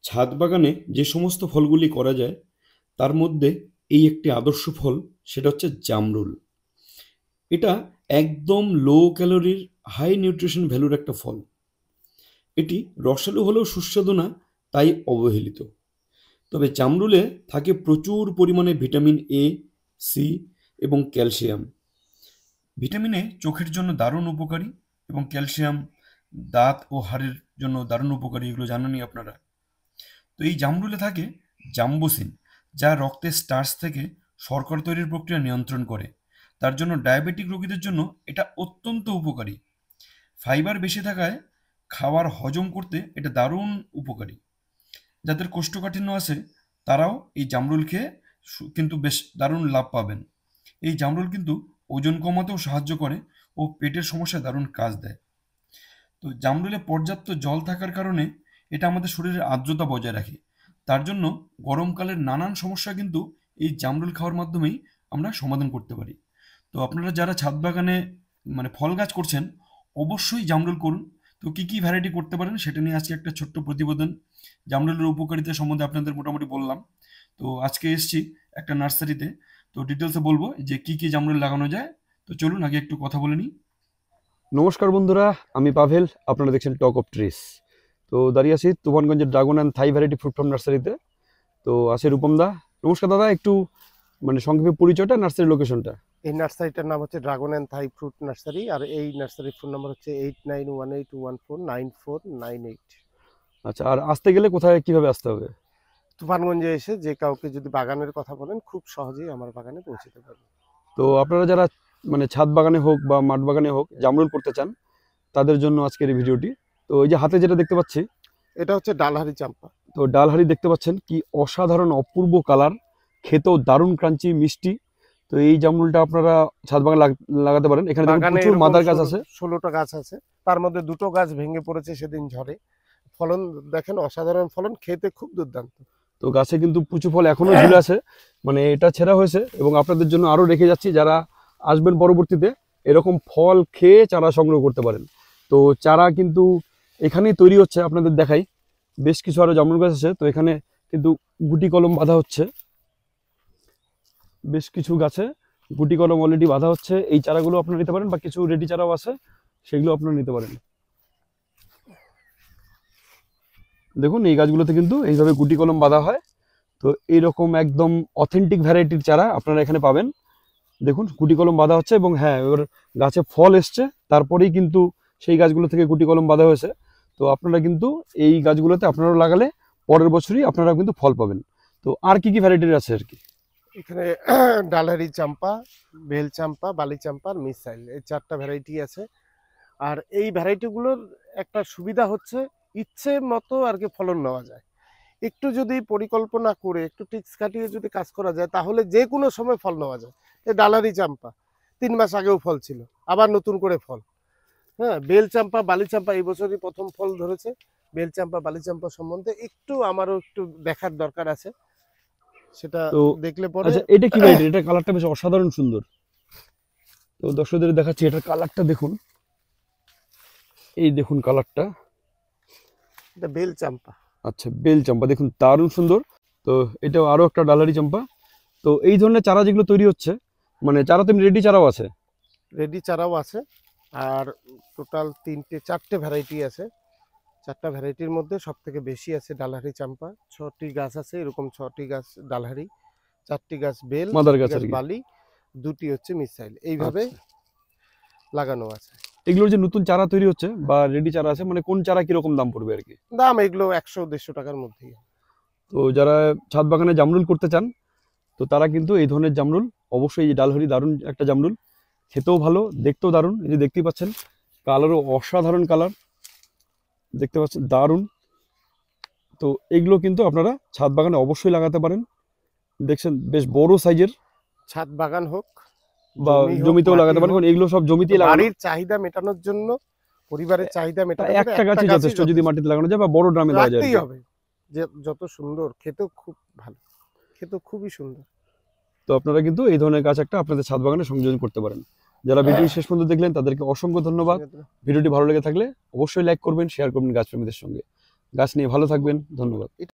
ছাদ বাগানে যে সমস্ত ফলগুলি করা যায় তার মধ্যে এই একটি আদর্শ ফল, সেটা হচ্ছে জামরুল। এটা একদম লো ক্যালোরির হাই নিউট্রিশন ভ্যালুর একটা ফল। এটি রসালো হলেও সুস্বাদু না, তাই অবহেলিত। তবে জামরুলে থাকে প্রচুর পরিমাণে ভিটামিন এ, সি এবং ক্যালসিয়াম। ভিটামিন এ চোখের জন্য দারুণ উপকারী এবং ক্যালসিয়াম দাঁত ও হাড়ের জন্য দারুণ উপকারী, এগুলো জানেনই আপনারা। তো এই জামরুলে থাকে জাম্বোসিন, যা রক্তে স্টার্চ থেকে শর্করা তৈরির প্রক্রিয়া নিয়ন্ত্রণ করে। তার জন্য ডায়াবেটিক রোগীদের জন্য এটা অত্যন্ত উপকারী। ফাইবার বেশি থাকায় খাবার হজম করতে এটা দারুণ উপকারী। যাদের কোষ্ঠকাঠিন্য আছে তারাও এই জামরুল খেয়ে কিন্তু বেশ দারুণ লাভ পাবেন। এই জামরুল কিন্তু ওজন কমাতেও সাহায্য করে ও পেটের সমস্যায় দারুণ কাজ দেয়। তো জামরুলে পর্যাপ্ত জল থাকার কারণে এটা আমাদের শরীরের আর্দ্রতা বজায় রাখে। তার জন্য গরমকালের নানান সমস্যা কিন্তু এই জামরুল খাওয়ার মাধ্যমেই আমরা সমাধান করতে পারি। তো আপনারা যারা ছাদ বাগানে ফল গাছ করছেন, অবশ্যই জামরুল করুন। তো কি কি ভ্যারাইটি করতে পারেন সেটা নিয়ে আজকে একটা ছোট্ট প্রতিবেদন জামরুলের উপকারিতা সম্বন্ধে আপনাদের মোটামুটি বললাম। তো আজকে এসছি একটা নার্সারিতে, তো ডিটেলসে বলবো যে কি কি জামরুল লাগানো যায়। তো চলুন আগে একটু কথা বলে নিই। নমস্কার বন্ধুরা, আমি পাভেল। আপনারা দেখছেন টক অফ ট্রিস। তো দাঁড়িয়ে আছি তুফানগঞ্জের dragon and Thai variety fruit farm নার্সারিতে। তো আছে রূপম দা। নমস্কার দাদা, একটু সংক্ষেপে পরিচয়টা, নার্সারি লোকেশনটা। এই নার্সারিটার নাম হচ্ছে dragon and Thai fruit nursery, আর এই নার্সারির ফোন নাম্বার হচ্ছে 8918149498। আচ্ছা, আর আসতে গেলে কোথায় কিভাবে আসতে হবে? তুফানগঞ্জে এসে যে কাউকে যদি বাগানের কথা বলেন, খুব সহজেই আমার বাগানে পৌঁছতে পারবে। তো আপনারা যারা ছাদ বাগানে হোক বা মাঠ বাগানে হোক জামরুল করতে চান, তাদের জন্য আজকের এই ভিডিওটি। তো এই যে হাতে যেটা দেখতে পাচ্ছি, এটা হচ্ছে ডালহারি চাম্পা। তো ডালহারি দেখতে পাচ্ছেন, কি অসাধারণ অপূর্ব কালার, খেতেও দারুণ ক্রাঞ্চি মিষ্টি। তো এই জামরুলটা আপনারা ছাদ বাগানে লাগাতে পারেন। এখানে দেখুন প্রচুর মাদার গাছ আছে, 16টা গাছ আছে। তার মধ্যে 2টো গাছ ভেঙে পড়েছে সেদিন ঝড়ে। ফলন দেখেন, অসাধারণ ফলন, খেতে খুব দুর্দান্ত। তো গাছে কিন্তু প্রচুর ফল এখনো ঝুলে আছে, এটা ছেঁড়া হয়েছে। এবং আপনাদের জন্য আরো রেখে যাচ্ছি, যারা আসবেন পরবর্তীতে এরকম ফল খেয়ে চারা সংগ্রহ করতে পারেন। তো চারা কিন্তু এখানেই তৈরি হচ্ছে, আপনাদের দেখাই। বেশ কিছু আরো জামরুল গাছ আছে, তো এখানে কিন্তু গুটি কলম বাঁধা হচ্ছে। বেশ কিছু গাছে গুটি কলম অলরেডি বাঁধা হচ্ছে। এই চারাগুলো আপনারা নিতে পারেন, বা কিছু রেডি চারাও আছে, সেগুলো আপনারা নিতে পারেন। দেখুন এই গাছগুলোতে কিন্তু এইভাবে গুটি কলম বাঁধা হয়। তো এইরকম একদম অথেন্টিক ভ্যারাইটির চারা আপনারা এখানে পাবেন। দেখুন গুটি কলম বাঁধা হচ্ছে, এবং হ্যাঁ, এবার গাছে ফল এসছে, তারপরেই কিন্তু সেই গাছগুলো থেকে গুটি কলম বাঁধা হয়েছে। তো আপনারা কিন্তু এই গাছগুলোতে আপনারাও লাগালে পরের বছরই আপনারা কিন্তু ফল পাবেন। তো আর কি কি ভ্যারাইটির আছে আর কি? এখানে ডালহারি চাম্পা, বেল চাম্পা, বালি চাম্পা আর মিসাইল, এই 4টা ভ্যারাইটি আছে। আর এই ভ্যারাইটিগুলোর একটা সুবিধা হচ্ছে ইচ্ছে মতো আর কি ফলন নেওয়া যায়। একটু যদি পরিকল্পনা করে একটু টিক্স খাটিয়ে যদি কাজ করা যায়, তাহলে যে কোনো সময় ফল নেওয়া যায়। এই ডালারি চাম্পা 3 মাস আগেও ফল ছিল, আবার নতুন করে ফল। হ্যাঁ, বেল চাম্পা, বালি চাম্পা এই বছরই প্রথম ফল ধরেছে। বেল চাম্পা, বালি চাম্পা সম্বন্ধে আমারও একটু দেখার দরকার আছে, সেটা দেখলে পরে। আচ্ছা, এটা কি ভ্যারাইটি? এটা কালারটা বেশ অসাধারণ সুন্দর। তো দর্শকদের দেখাচ্ছি, এটার কালারটা দেখুন। এই দেখুন কালারটা। এটা বেল চাম্পা। আচ্ছা, বেল চাম্পা দেখুন দারুণ সুন্দর। তো এটাও আরো একটা ডালারি চাম্পা। তো এই ধরনের চারা যেগুলো তৈরি হচ্ছে, চারা তো রেডি চারাও আছে। রেডি চারাও আছে, আর টোটাল 4টে ভ্যারাইটি আছে। 4টা ভ্যারাইটির মধ্যে সব থেকে বেশি আছে ডালহারি চাম্পা। 6টি গাছ আছে, এরকম 6টি গাছ ডালহারি, 4টি গাছ বেল, মাদার গাছ বালি, 2টি হচ্ছে মিসাইল, এইভাবে লাগানো আছে। এগুলোর যে নতুন চারা তৈরি হচ্ছে বা রেডি চারা আছে, কোন চারা কিরকম দাম পড়বে আর কি? দাম এগুলো 100-150 টাকার মধ্যেই। তো যারা ছাদ বাগানে জামরুল করতে চান, তো তারা কিন্তু এই ধরনের জামরুল, অবশ্যই এই ডালহারি দারুণ একটা জামরুল, খেতেও ভালো, দেখতেও দারুণ। এই যে দেখতেই পাচ্ছেন, কালারও অসাধারণ কালার, দেখতে পাচ্ছেন দারুণ। তো এগুলো কিন্তু আপনারা ছাদ বাগানে অবশ্যই লাগাতে পারেন। দেখছেন বেশ বড় সাইজের। ছাদ বাগান হোক বা জমিতেও লাগাতে পারেন, কারণ এগুলো সব জমিতেই লাগানো। বাড়ির চাহিদা মেটানোর জন্য, পরিবারের চাহিদা মেটানোর জন্য একটা গাছই যথেষ্ট, যদি মাটিতে লাগানো যায় বা বড় ড্রামে লাগানো যায়। হবে যে যত সুন্দর, খেতেও খুব ভালো, খেতেও খুবই সুন্দর। তো আপনারা কিন্তু এই ধরনের গাছ একটা আপনাদের ছাদ বাগানে সংযোজন করতে পারেন। যারা ভিডিও শেষ পর্যন্ত দেখলেন তাদেরকে অসংখ্য ধন্যবাদ। ভিডিওটি ভালো লেগে থাকলে অবশ্যই লাইক করবেন, শেয়ার করবেন গাছপ্রেমীদের সঙ্গে। গাছ নিয়ে ভালো থাকবেন, ধন্যবাদ।